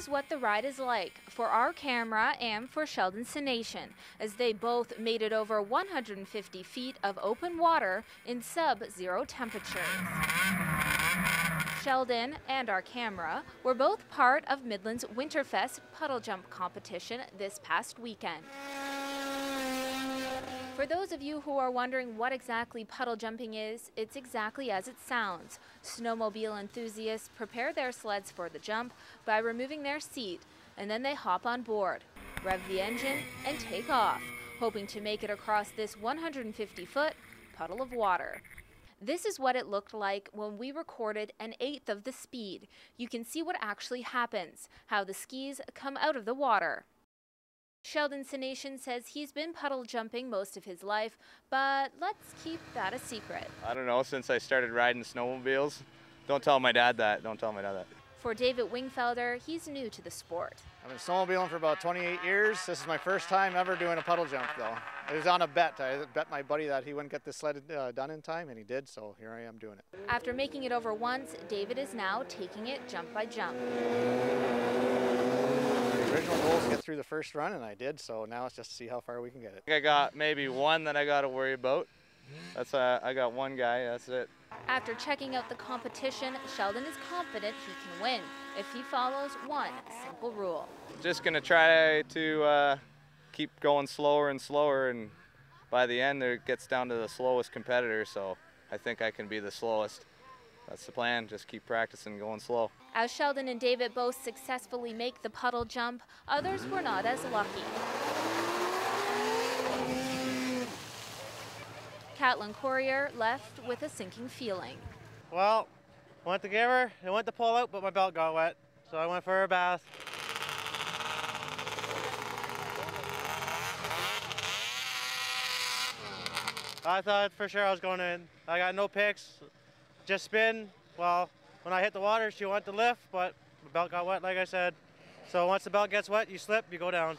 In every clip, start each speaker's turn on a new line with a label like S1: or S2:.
S1: is what the ride is like for our camera and for Sheldon Sination, as they both made it over 150 feet of open water in sub-zero temperatures. Sheldon and our camera were both part of Midland's Winterfest Puddle Jump competition this past weekend. For those of you who are wondering what exactly puddle jumping is, it's exactly as it sounds. Snowmobile enthusiasts prepare their sleds for the jump by removing their seat, and then they hop on board, rev the engine, and take off, hoping to make it across this 150-foot puddle of water. This is what it looked like when we recorded an eighth of the speed. You can see what actually happens, how the skis come out of the water. Sheldon Sination says he's been puddle jumping most of his life, but let's keep that a secret.
S2: I don't know, since I started riding snowmobiles. Don't tell my dad that. Don't tell my dad that.
S1: For David Wingfelder, he's new to the sport.
S3: I've been snowmobiling for about 28 years. This is my first time ever doing a puddle jump, though. It was on a bet. I bet my buddy that he wouldn't get the sled done in time, and he did, so here I am doing it.
S1: After making it over once, David is now taking it jump by jump.
S3: The original goal is to get through the first run, and I did, so now it's just to see how far we can get it.
S2: I got maybe one that I got to worry about. I got one guy, that's it.
S1: After checking out the competition, Sheldon is confident he can win if he follows one simple rule.
S2: Just going to try to keep going slower and slower, and by the end it gets down to the slowest competitor, so I think I can be the slowest. That's the plan, just keep practicing going slow.
S1: As Sheldon and David both successfully make the puddle jump, others were not as lucky. Catlin Courier left with a sinking feeling.
S4: Well, I went to give her, I went to pull out, but my belt got wet, so I went for a bath. I thought for sure I was going in. I got no picks, just spin. Well, when I hit the water, she went to lift, but the belt got wet, like I said. So once the belt gets wet, you slip, you go down.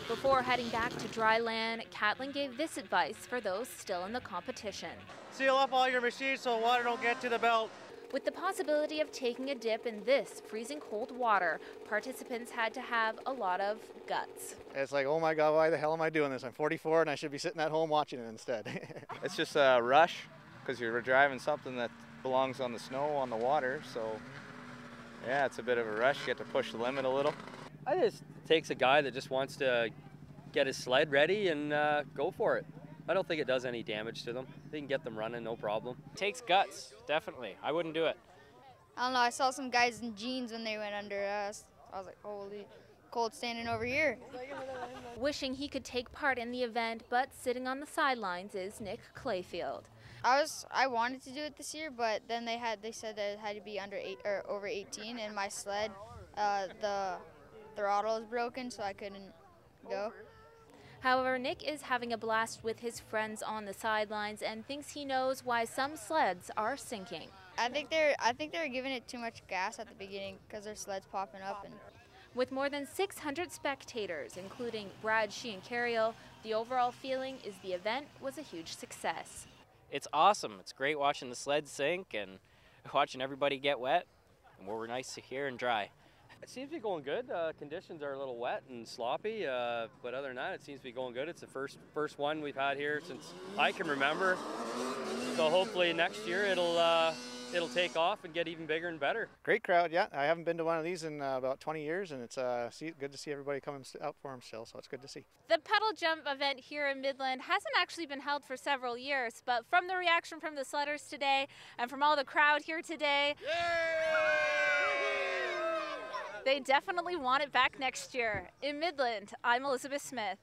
S1: Before heading back to dry land, Catlin gave this advice for those still in the competition.
S4: Seal up all your machines so water don't get to the belt.
S1: With the possibility of taking a dip in this freezing cold water, participants had to have a lot of guts.
S3: It's like, oh my God, why the hell am I doing this? I'm 44 and I should be sitting at home watching it instead.
S2: It's just a rush because you're driving something that belongs on the snow, on the water, so yeah, it's a bit of a rush. You get to push the limit a little.
S5: I just takes a guy that just wants to get his sled ready and go for it. I don't think it does any damage to them. They can get them running, no problem.
S6: It takes guts, definitely. I wouldn't do it.
S7: I don't know, I saw some guys in jeans when they went under us. I was like, holy, cold standing over here.
S1: Wishing he could take part in the event, but sitting on the sidelines is Nick Clayfield.
S7: I wanted to do it this year, but then they said that it had to be over 18, and my sled, the throttle is broken, so I couldn't go.
S1: However, Nick is having a blast with his friends on the sidelines and thinks he knows why some sleds are sinking.
S7: I think they're giving it too much gas at the beginning because their sled's popping up. And
S1: with more than 600 spectators, including Brad, She, and Carriel, the overall feeling is the event was a huge success.
S6: It's awesome. It's great watching the sleds sink and watching everybody get wet, and we're nice to hear and dry.
S5: It seems to be going good. Conditions are a little wet and sloppy, but other than that, it seems to be going good. It's the first one we've had here since I can remember. So hopefully next year it'll take off and get even bigger and better.
S3: Great crowd, yeah. I haven't been to one of these in about 20 years, and it's good to see everybody coming out for them still, so it's good to see.
S1: The Puddle Jump event here in Midland hasn't actually been held for several years, but from the reaction from the sledders today and from all the crowd here today, they definitely want it back next year. In Midland, I'm Elizabeth Smith.